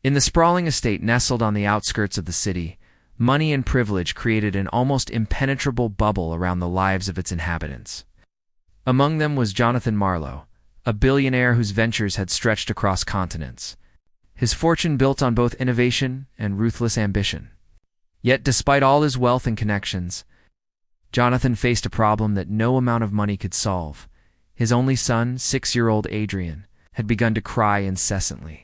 In the sprawling estate nestled on the outskirts of the city, money and privilege created an almost impenetrable bubble around the lives of its inhabitants. Among them was Jonathan Marlowe, a billionaire whose ventures had stretched across continents, his fortune built on both innovation and ruthless ambition. Yet despite all his wealth and connections, Jonathan faced a problem that no amount of money could solve. His only son, 6-year-old Adrian, had begun to cry incessantly,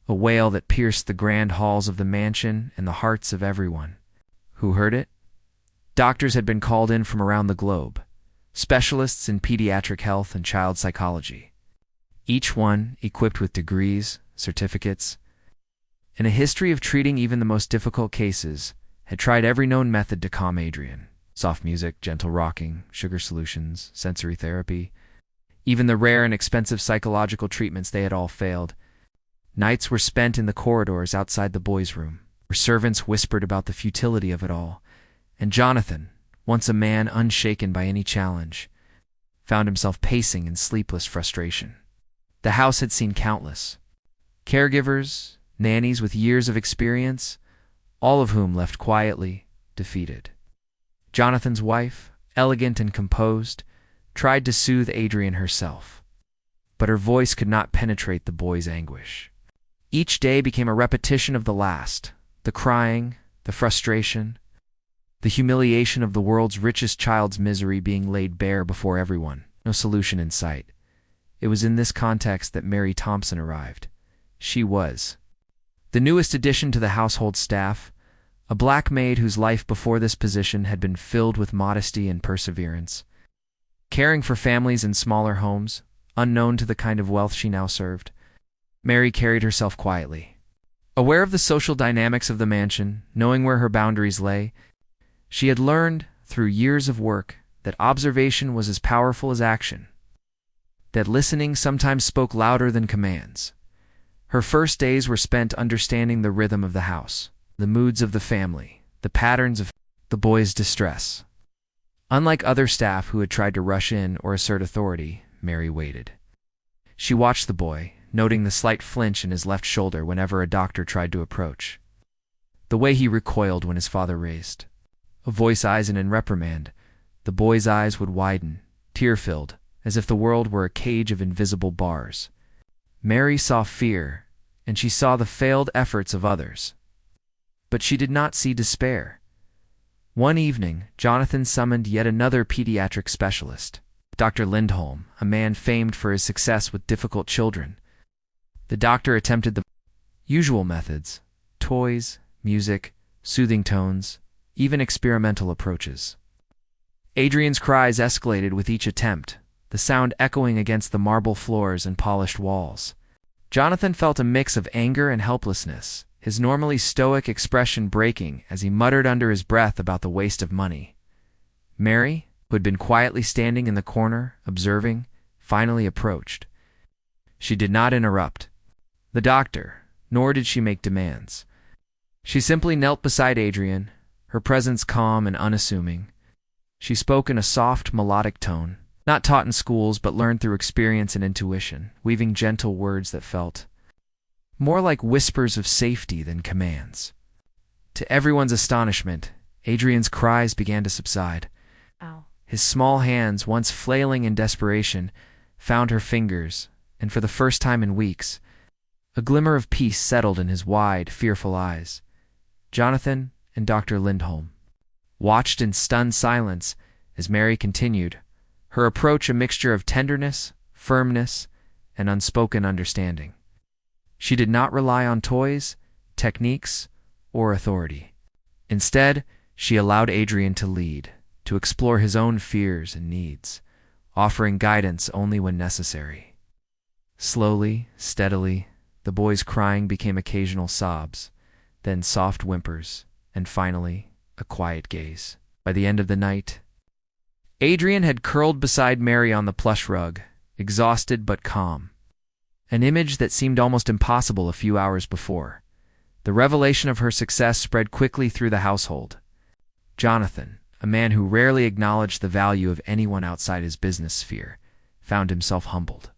a wail that pierced the grand halls of the mansion and the hearts of everyone. Who heard it? Doctors had been called in from around the globe, specialists in pediatric health and child psychology, each one equipped with degrees, certificates, and a history of treating even the most difficult cases, had tried every known method to calm Adrian. Soft music, gentle rocking, sugar solutions, sensory therapy, even the rare and expensive psychological treatments, they had all failed. Nights were spent in the corridors outside the boys' room, where servants whispered about the futility of it all, and Jonathan, once a man unshaken by any challenge, found himself pacing in sleepless frustration. The house had seen countless caregivers, nannies with years of experience, all of whom left quietly, defeated. Jonathan's wife, elegant and composed, tried to soothe Adrian herself, but her voice could not penetrate the boy's anguish. Each day became a repetition of the last, the crying, the frustration, the humiliation of the world's richest child's misery being laid bare before everyone, no solution in sight. It was in this context that Mary Thompson arrived. She was the newest addition to the household staff, a black maid whose life before this position had been filled with modesty and perseverance. Caring for families in smaller homes, unknown to the kind of wealth she now served, Mary carried herself quietly. Aware of the social dynamics of the mansion, knowing where her boundaries lay, she had learned, through years of work, that observation was as powerful as action, that listening sometimes spoke louder than commands. Her first days were spent understanding the rhythm of the house, the moods of the family, the patterns of the boy's distress. Unlike other staff who had tried to rush in or assert authority, Mary waited. She watched the boy, noting the slight flinch in his left shoulder whenever a doctor tried to approach, the way he recoiled when his father raised a voice in reprimand. The boy's eyes would widen, tear-filled, as if the world were a cage of invisible bars. Mary saw fear, and she saw the failed efforts of others. But she did not see despair. One evening, Jonathan summoned yet another pediatric specialist, Dr. Lindholm, a man famed for his success with difficult children. The doctor attempted the usual methods: toys, music, soothing tones, even experimental approaches. Adrian's cries escalated with each attempt, the sound echoing against the marble floors and polished walls. Jonathan felt a mix of anger and helplessness, his normally stoic expression breaking as he muttered under his breath about the waste of money. Mary, who had been quietly standing in the corner, observing, finally approached. She did not interrupt the doctor, nor did she make demands. She simply knelt beside Adrian, her presence calm and unassuming. She spoke in a soft, melodic tone, not taught in schools but learned through experience and intuition, weaving gentle words that felt more like whispers of safety than commands. To everyone's astonishment, Adrian's cries began to subside. Ow. His small hands, once flailing in desperation, found her fingers, and for the first time in weeks, a glimmer of peace settled in his wide, fearful eyes. Jonathan and Dr. Lindholm watched in stunned silence as Mary continued, her approach a mixture of tenderness, firmness, and unspoken understanding. She did not rely on toys, techniques, or authority. Instead, she allowed Adrian to lead, to explore his own fears and needs, offering guidance only when necessary. Slowly, steadily, the boy's crying became occasional sobs, then soft whimpers, and finally, a quiet gaze. By the end of the night, Adrian had curled beside Mary on the plush rug, exhausted but calm, an image that seemed almost impossible a few hours before. The revelation of her success spread quickly through the household. Jonathan, a man who rarely acknowledged the value of anyone outside his business sphere, found himself humbled.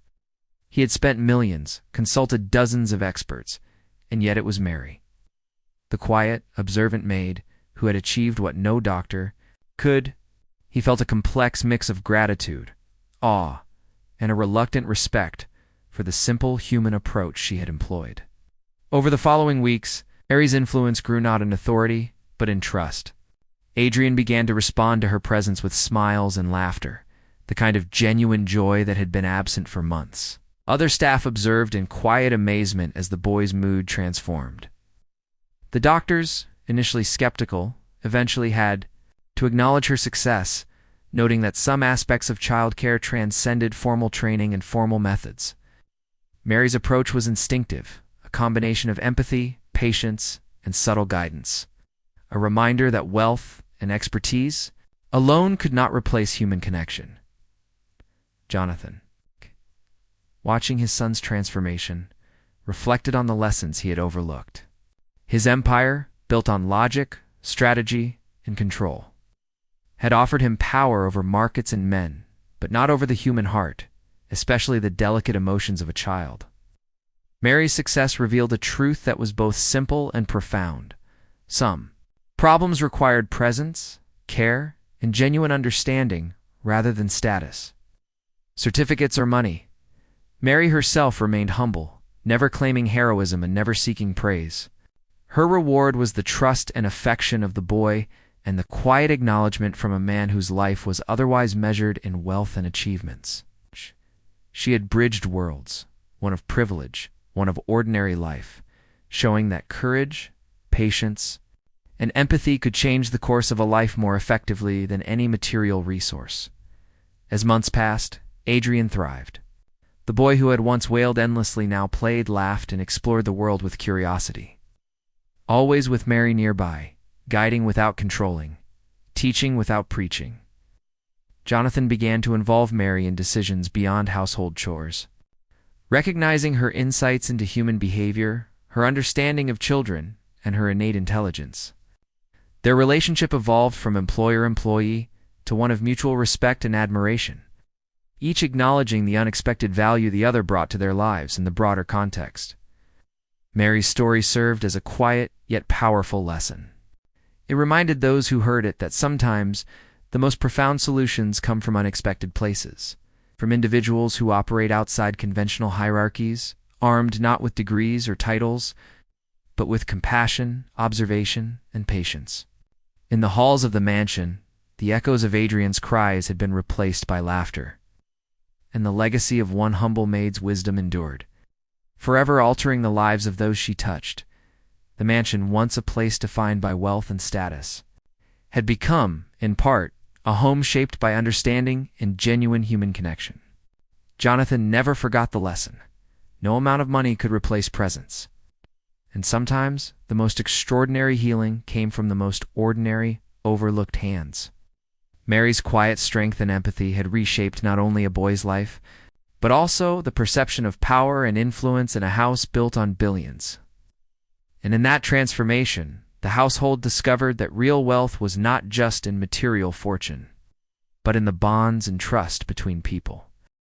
He had spent millions, consulted dozens of experts, and yet it was Mary. The quiet, observant maid who had achieved what no doctor could. He felt a complex mix of gratitude, awe, and a reluctant respect for the simple human approach she had employed. Over the following weeks, Mary's influence grew not in authority, but in trust. Adrian began to respond to her presence with smiles and laughter, the kind of genuine joy that had been absent for months. Other staff observed in quiet amazement as the boy's mood transformed. The doctors, initially skeptical, eventually had to acknowledge her success, noting that some aspects of childcare transcended formal training and formal methods. Mary's approach was instinctive, a combination of empathy, patience, and subtle guidance, a reminder that wealth and expertise alone could not replace human connection. Jonathan, watching his son's transformation, reflected on the lessons he had overlooked. His empire, built on logic, strategy, and control, had offered him power over markets and men, but not over the human heart, especially the delicate emotions of a child. Mary's success revealed a truth that was both simple and profound. Some problems required presence, care, and genuine understanding rather than status. Certificates or money. Mary herself remained humble, never claiming heroism and never seeking praise. Her reward was the trust and affection of the boy and the quiet acknowledgement from a man whose life was otherwise measured in wealth and achievements. She had bridged worlds, one of privilege, one of ordinary life, showing that courage, patience, and empathy could change the course of a life more effectively than any material resource. As months passed, Adrian thrived. The boy who had once wailed endlessly now played, laughed, and explored the world with curiosity. Always with Mary nearby, guiding without controlling, teaching without preaching. Jonathan began to involve Mary in decisions beyond household chores. Recognizing her insights into human behavior, her understanding of children, and her innate intelligence. Their relationship evolved from employer-employee to one of mutual respect and admiration, each acknowledging the unexpected value the other brought to their lives in the broader context. Mary's story served as a quiet yet powerful lesson. It reminded those who heard it that sometimes the most profound solutions come from unexpected places, from individuals who operate outside conventional hierarchies, armed not with degrees or titles, but with compassion, observation, and patience. In the halls of the mansion, the echoes of Adrian's cries had been replaced by laughter, and the legacy of one humble maid's wisdom endured, forever altering the lives of those she touched. The mansion, once a place defined by wealth and status, had become, in part, a home shaped by understanding and genuine human connection. Jonathan never forgot the lesson. No amount of money could replace presence. And sometimes, the most extraordinary healing came from the most ordinary, overlooked hands. Mary's quiet strength and empathy had reshaped not only a boy's life, but also the perception of power and influence in a house built on billions. And in that transformation, the household discovered that real wealth was not just in material fortune, but in the bonds and trust between people.